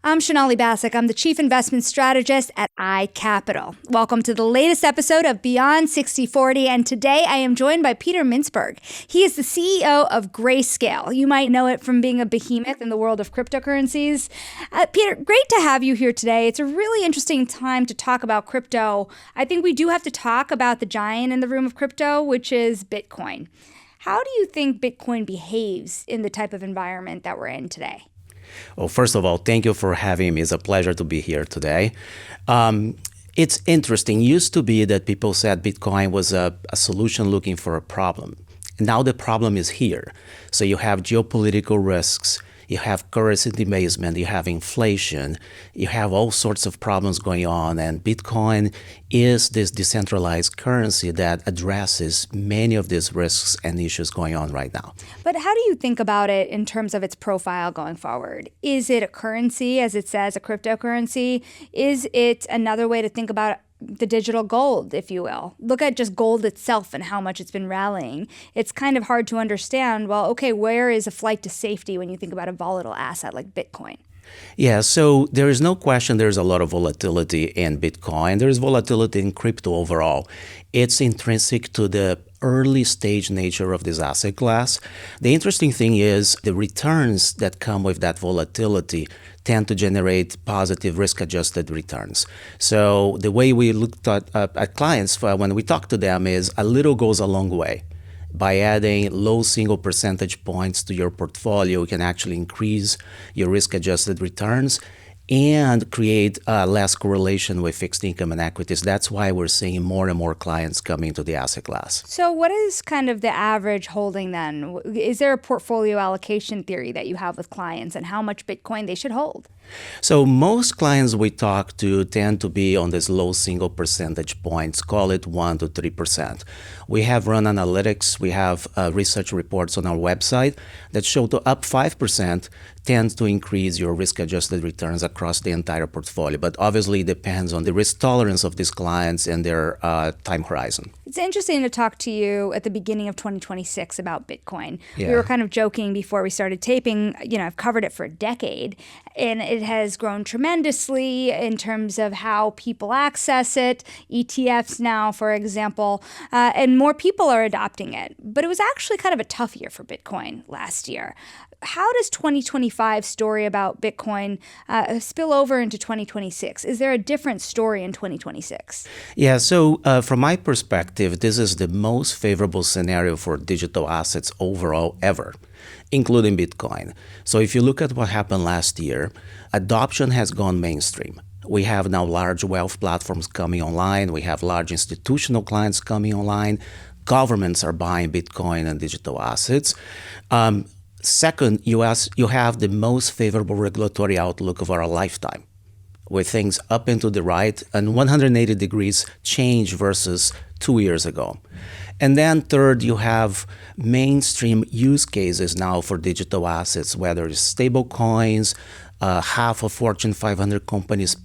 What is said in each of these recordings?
I'm Sonali Basak. I'm the Chief Investment Strategist at iCapital. Welcome to the latest episode of Beyond 6040, and today I am joined by Peter Mintzberg. He is the CEO of Grayscale. You might know it from being a behemoth in the world of cryptocurrencies. Peter, great to have you here today. It's a really interesting time to talk about crypto. I think we do have to talk about the giant in the room of crypto, which is Bitcoin. How do you think Bitcoin behaves in the type of environment that we're in today? Well, first of all, thank you for having me. It's a pleasure to be here today. It's interesting. It used to be that people said Bitcoin was a solution looking for a problem. Now the problem is here. So you have geopolitical risks, you have currency debasement, you have inflation, you have all sorts of problems going on. And Bitcoin is this decentralized currency that addresses many of these risks and issues going on right now. But how do you think about it in terms of its profile going forward? Is it a currency, as it says, a cryptocurrency? Is it another way to think about the digital gold, if you will? Look at just gold itself and how much it's been rallying. It's kind of hard to understand, well, okay, where is a flight to safety when you think about a volatile asset like Bitcoin? Yeah, so there is no question there's a lot of volatility in Bitcoin. There's volatility in crypto overall. It's intrinsic to the early stage nature of this asset class. The interesting thing is the returns that come with that volatility tend to generate positive risk-adjusted returns. So the way we looked at clients when we talk to them is a little goes a long way. By adding low single percentage points to your portfolio, you can actually increase your risk-adjusted returns and create less correlation with fixed income and equities. That's why we're seeing more and more clients coming to the asset class. So what is kind of the average holding then? Is there a portfolio allocation theory that you have with clients and how much Bitcoin they should hold? So most clients we talk to tend to be on this low single percentage points, call it 1 to 3%. We have run analytics, we have research reports on our website that show to up 5% tends to increase your risk-adjusted returns across the entire portfolio. But obviously it depends on the risk tolerance of these clients and their time horizon. It's interesting to talk to you at the beginning of 2026 about Bitcoin. Yeah. We were kind of joking before we started taping, I've covered it for a decade, and it has grown tremendously in terms of how people access it, ETFs now, for example, and more people are adopting it. But it was actually kind of a tough year for Bitcoin last year. How does 2025's story about Bitcoin spill over into 2026? Is there a different story in 2026? Yeah, so from my perspective, this is the most favorable scenario for digital assets overall ever, including Bitcoin. So if you look at what happened last year, adoption has gone mainstream. We have now large wealth platforms coming online. We have large institutional clients coming online. Governments are buying Bitcoin and digital assets. Second, you have the most favorable regulatory outlook of our lifetime, with things up and to the right and 180 degrees change versus 2 years ago. And then third, you have mainstream use cases now for digital assets, whether it's stable coins, half of Fortune 500 companies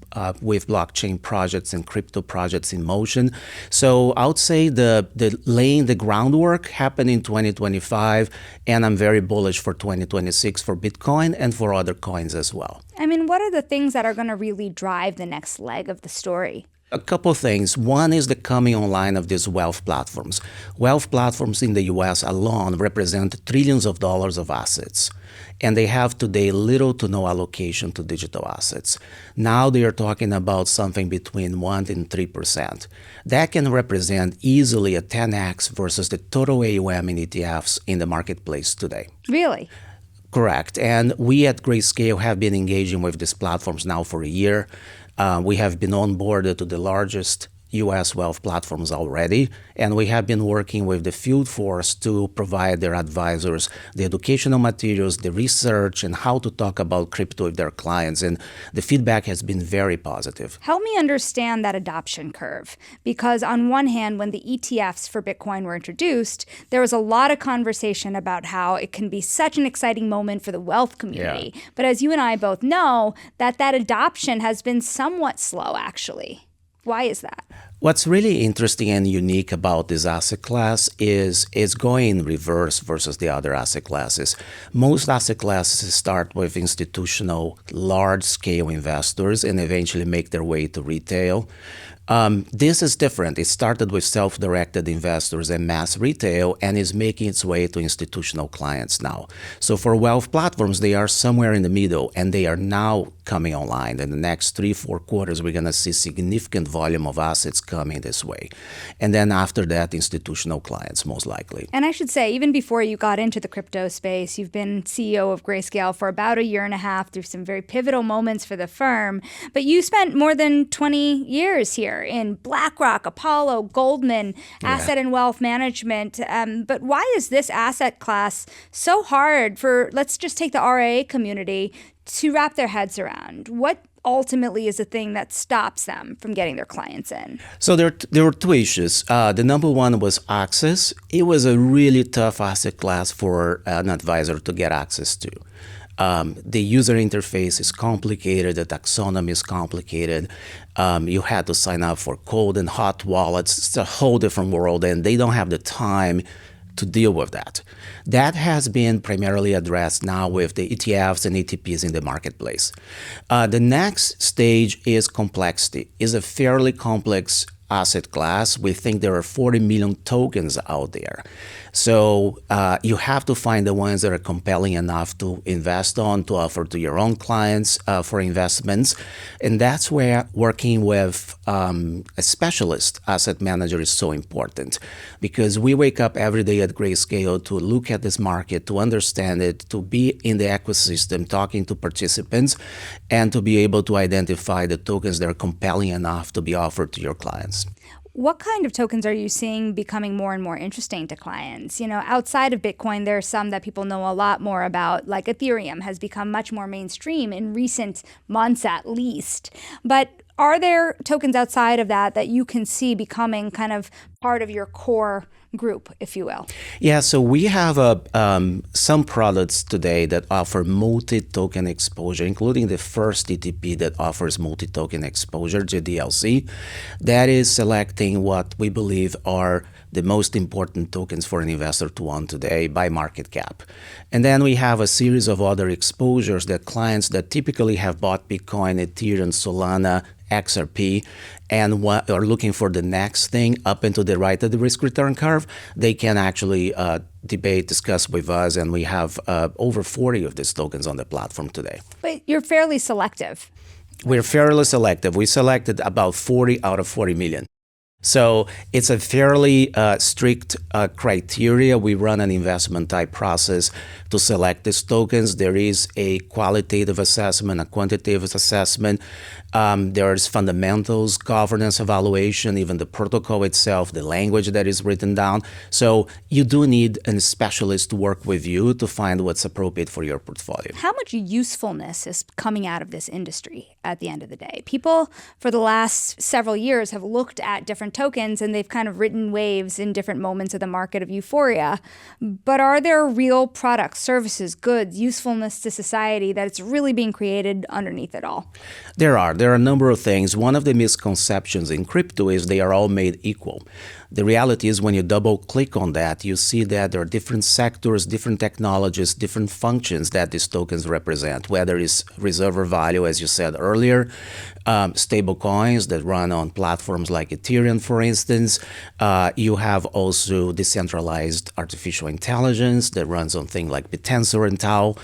with blockchain projects and crypto projects in motion. So I would say the laying the groundwork happened in 2025, and I'm very bullish for 2026 for Bitcoin and for other coins as well. I mean, what are the things that are going to really drive the next leg of the story? A couple things. One is the coming online of these wealth platforms. Wealth platforms in the US alone represent trillions of dollars of assets, and they have today little to no allocation to digital assets. Now they are talking about something between 1 and 3%. That can represent easily a 10x versus the total AUM in ETFs in the marketplace today. Really? Correct. And we at Grayscale have been engaging with these platforms now for a year. We have been onboarded to the largest U.S. wealth platforms already, and we have been working with the field force to provide their advisors the educational materials, the research, and how to talk about crypto with their clients, and the feedback has been very positive. Help me understand that adoption curve, because on one hand, when the ETFs for Bitcoin were introduced, there was a lot of conversation about how it can be such an exciting moment for the wealth community. Yeah. But as you and I both know, that adoption has been somewhat slow, actually. Why is that? What's really interesting and unique about this asset class is it's going in reverse versus the other asset classes. Most asset classes start with institutional, large-scale investors and eventually make their way to retail. This is different. It started with self-directed investors and mass retail and is making its way to institutional clients now. So for wealth platforms, they are somewhere in the middle, and they are now coming online. In the next 3-4 quarters, we're going to see significant volume of assets coming this way. And then after that, institutional clients, most likely. And I should say, even before you got into the crypto space, you've been CEO of Grayscale for about a year and a half through some very pivotal moments for the firm. But you spent more than 20 years here in BlackRock, Apollo, Goldman, asset and wealth management. But why is this asset class so hard for, let's just take the RIA community, to wrap their heads around? What ultimately is the thing that stops them from getting their clients in? So there were two issues. The number one was access. It was a really tough asset class for an advisor to get access to. The user interface is complicated. The taxonomy is complicated. You had to sign up for cold and hot wallets. It's a whole different world, and they don't have the time to deal with that. That has been primarily addressed now with the ETFs and ETPs in the marketplace. The next stage is complexity. It's a fairly complex asset class. We think there are 40 million tokens out there. So you have to find the ones that are compelling enough to invest on, to offer to your own clients for investments. And that's where working with a specialist asset manager is so important, because we wake up every day at Grayscale to look at this market, to understand it, to be in the ecosystem, talking to participants, and to be able to identify the tokens that are compelling enough to be offered to your clients. What kind of tokens are you seeing becoming more and more interesting to clients? You know, outside of Bitcoin, there are some that people know a lot more about, like Ethereum has become much more mainstream in recent months at least. But are there tokens outside of that that you can see becoming kind of part of your core group, if you will? Yeah, so we have some products today that offer multi-token exposure, including the first ETP that offers multi-token exposure, GDLC. That is selecting what we believe are the most important tokens for an investor to own today by market cap. And then we have a series of other exposures that clients that typically have bought Bitcoin, Ethereum, Solana, XRP, and are looking for the next thing up into the right of the risk-return curve, they can actually discuss with us, and we have over 40 of these tokens on the platform today. But you're fairly selective. We're fairly selective. We selected about 40 out of 40 million. So it's a fairly strict criteria. We run an investment type process to select these tokens. There is a qualitative assessment, a quantitative assessment. There's fundamentals, governance evaluation, even the protocol itself, the language that is written down. So you do need a specialist to work with you to find what's appropriate for your portfolio. How much usefulness is coming out of this industry at the end of the day? People for the last several years have looked at different tokens and they've kind of ridden waves in different moments of the market of euphoria. But are there real products, services, goods, usefulness to society that it's really being created underneath it all? There are a number of things. One of the misconceptions in crypto is they are all made equal. The reality is when you double click on that, you see that there are different sectors, different technologies, different functions that these tokens represent, whether it's reserve value, as you said earlier, stable coins that run on platforms like Ethereum, for instance. You have also decentralized artificial intelligence that runs on things like Bitensor and Tau.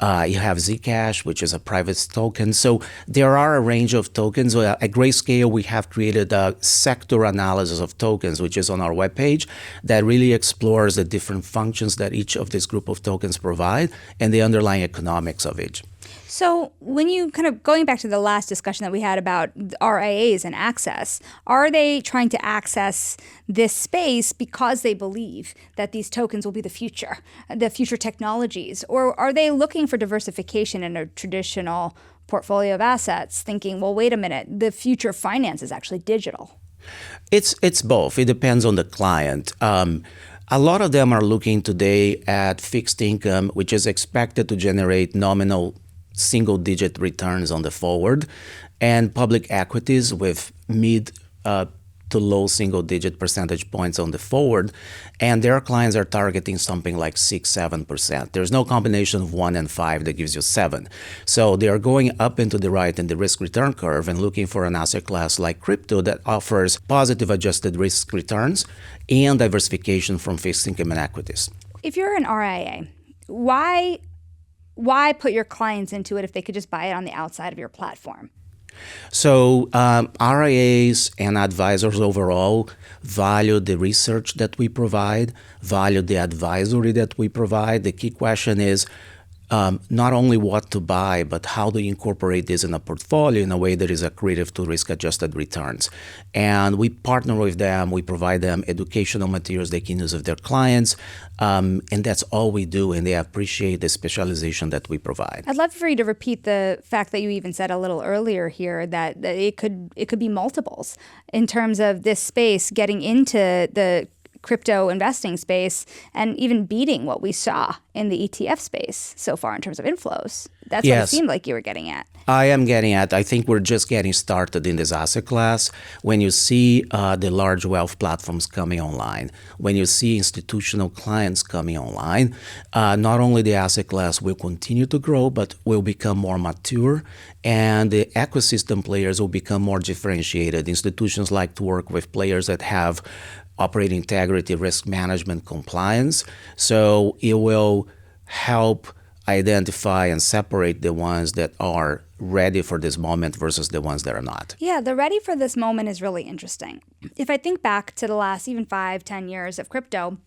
You have Zcash, which is a private token. So there are a range of tokens. At Grayscale, we have created a sector analysis of tokens, which is on our webpage, that really explores the different functions that each of this group of tokens provide and the underlying economics of each. So when you kind of going back to the last discussion that we had about RIAs and access, are they trying to access this space because they believe that these tokens will be the future technologies? Or are they looking for diversification in a traditional portfolio of assets, thinking, well, wait a minute, the future of finance is actually digital? It's both. It depends on the client. A lot of them are looking today at fixed income, which is expected to generate nominal single-digit returns on the forward, and public equities with to low single-digit percentage points on the forward, and their clients are targeting something like 6-7%. There's no combination of 1 and 5 that gives you 7. So they are going up into the right in the risk-return curve and looking for an asset class like crypto that offers positive adjusted risk returns and diversification from fixed income and equities. If you're an RIA, why put your clients into it if they could just buy it on the outside of your platform? So RIAs and advisors overall value the research that we provide, value the advisory that we provide. The key question is not only what to buy, but how to incorporate this in a portfolio in a way that is accretive to risk-adjusted returns. And we partner with them. We provide them educational materials they can use with their clients. And that's all we do, and they appreciate the specialization that we provide. I'd love for you to repeat the fact that you even said a little earlier here that it could be multiples in terms of this space getting into the crypto investing space and even beating what we saw in the ETF space so far in terms of inflows. That's what it seemed like you were getting at. I am getting at. I think we're just getting started in this asset class. When you see the large wealth platforms coming online, when you see institutional clients coming online, not only the asset class will continue to grow, but will become more mature, and the ecosystem players will become more differentiated. Institutions like to work with players that have operating integrity, risk management, compliance. So it will help identify and separate the ones that are ready for this moment versus the ones that are not. Yeah, the ready for this moment is really interesting. If I think back to the last even 5-10 years of crypto,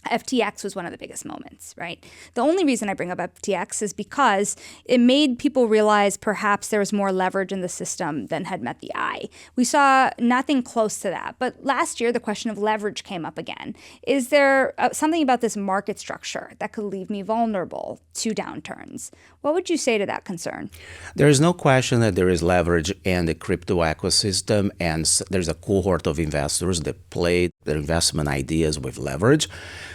FTX was one of the biggest moments, right? The only reason I bring up FTX is because it made people realize perhaps there was more leverage in the system than had met the eye. We saw nothing close to that. But last year, the question of leverage came up again. Is there something about this market structure that could leave me vulnerable to downturns? What would you say to that concern? There is no question that there is leverage in the crypto ecosystem, and there's a cohort of investors that play their investment ideas with leverage.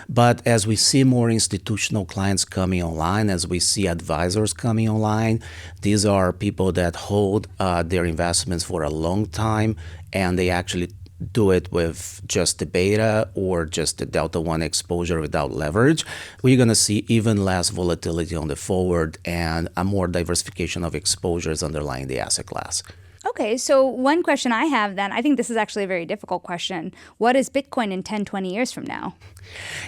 But as we see more institutional clients coming online, as we see advisors coming online, these are people that hold their investments for a long time, and they actually do it with just the beta or just the Delta One exposure without leverage. We're going to see even less volatility on the forward and a more diversification of exposures underlying the asset class. Okay, so one question I have then, I think this is actually a very difficult question. What is Bitcoin in 10, 20 years from now?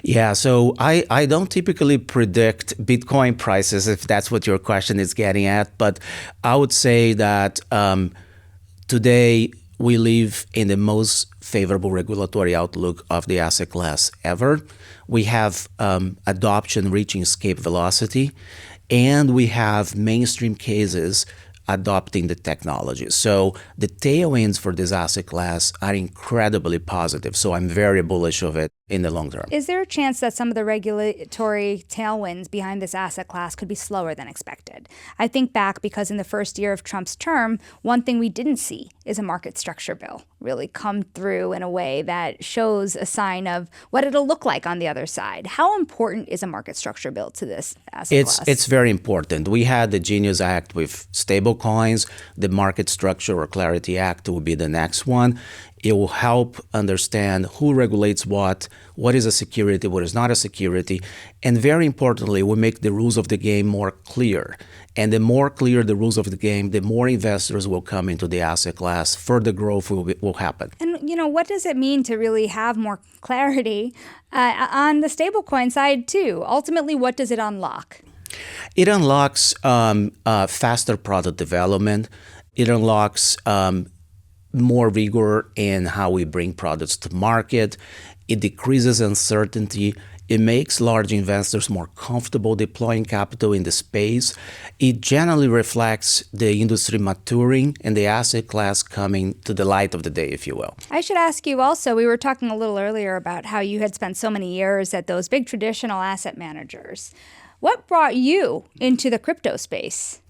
Yeah, so I don't typically predict Bitcoin prices, if that's what your question is getting at. But I would say that today we live in the most favorable regulatory outlook of the asset class ever. We have adoption reaching escape velocity, and we have mainstream cases adopting the technology. So the tailwinds for this asset class are incredibly positive. So I'm very bullish of it in the long term. Is there a chance that some of the regulatory tailwinds behind this asset class could be slower than expected? I think back because in the first year of Trump's term, one thing we didn't see is a market structure bill really come through in a way that shows a sign of what it'll look like on the other side. How important is a market structure bill to this asset class? It's very important. We had the Genius Act with stable coins. The Market Structure or Clarity Act will be the next one. It will help understand who regulates what is a security, what is not a security, and very importantly, will make the rules of the game more clear. And the more clear the rules of the game, the more investors will come into the asset class, further growth will happen. And, what does it mean to really have more clarity on the stablecoin side too? Ultimately, what does it unlock? It unlocks faster product development. It unlocks more rigor in how we bring products to market. It decreases uncertainty. It makes large investors more comfortable deploying capital in the space. It generally reflects the industry maturing and the asset class coming to the light of the day, if you will. I should ask you also, we were talking a little earlier about how you had spent so many years at those big traditional asset managers. What brought you into the crypto space?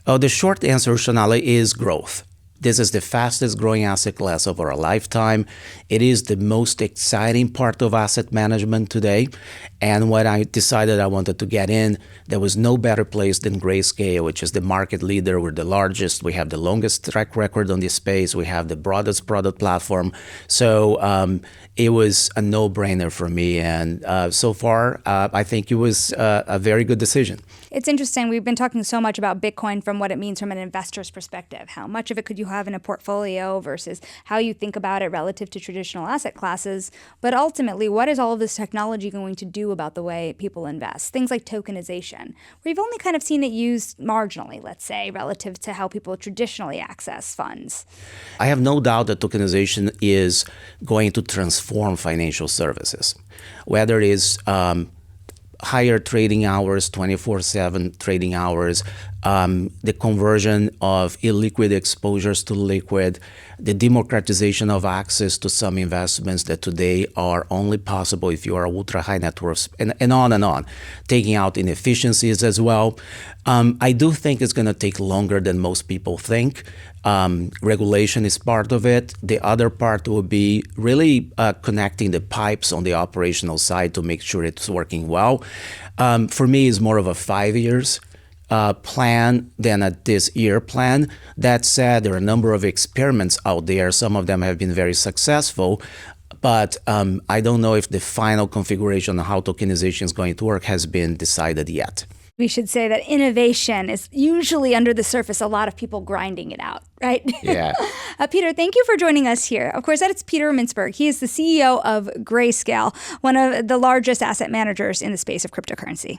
The short answer, Sonali, is growth. This is the fastest growing asset class of our lifetime. It is the most exciting part of asset management today. And when I decided I wanted to get in, there was no better place than Grayscale, which is the market leader. We're the largest. We have the longest track record on this space. We have the broadest product platform. So it was a no-brainer for me. And so far, I think it was a very good decision. It's interesting. We've been talking so much about Bitcoin from what it means from an investor's perspective. How much of it could you have in a portfolio versus how you think about it relative to traditional asset classes. But ultimately, what is all of this technology going to do about the way people invest? Things like tokenization. We've only kind of seen it used marginally, let's say, relative to how people traditionally access funds. I have no doubt that tokenization is going to transform financial services, whether it is higher trading hours, 24/7 trading hours, the conversion of illiquid exposures to liquid, the democratization of access to some investments that today are only possible if you are ultra high net worth, and on, taking out inefficiencies as well. I do think it's going to take longer than most people think. Regulation is part of it. The other part will be really connecting the pipes on the operational side to make sure it's working well. For me, it's more of a 5 years plan than a this year plan. That said, there are a number of experiments out there. Some of them have been very successful, but I don't know if the final configuration of how tokenization is going to work has been decided yet. We should say that innovation is usually under the surface, a lot of people grinding it out, right? Yeah. Peter, thank you for joining us here. Of course, that's Peter Mintzberg. He is the CEO of Grayscale, one of the largest asset managers in the space of cryptocurrency.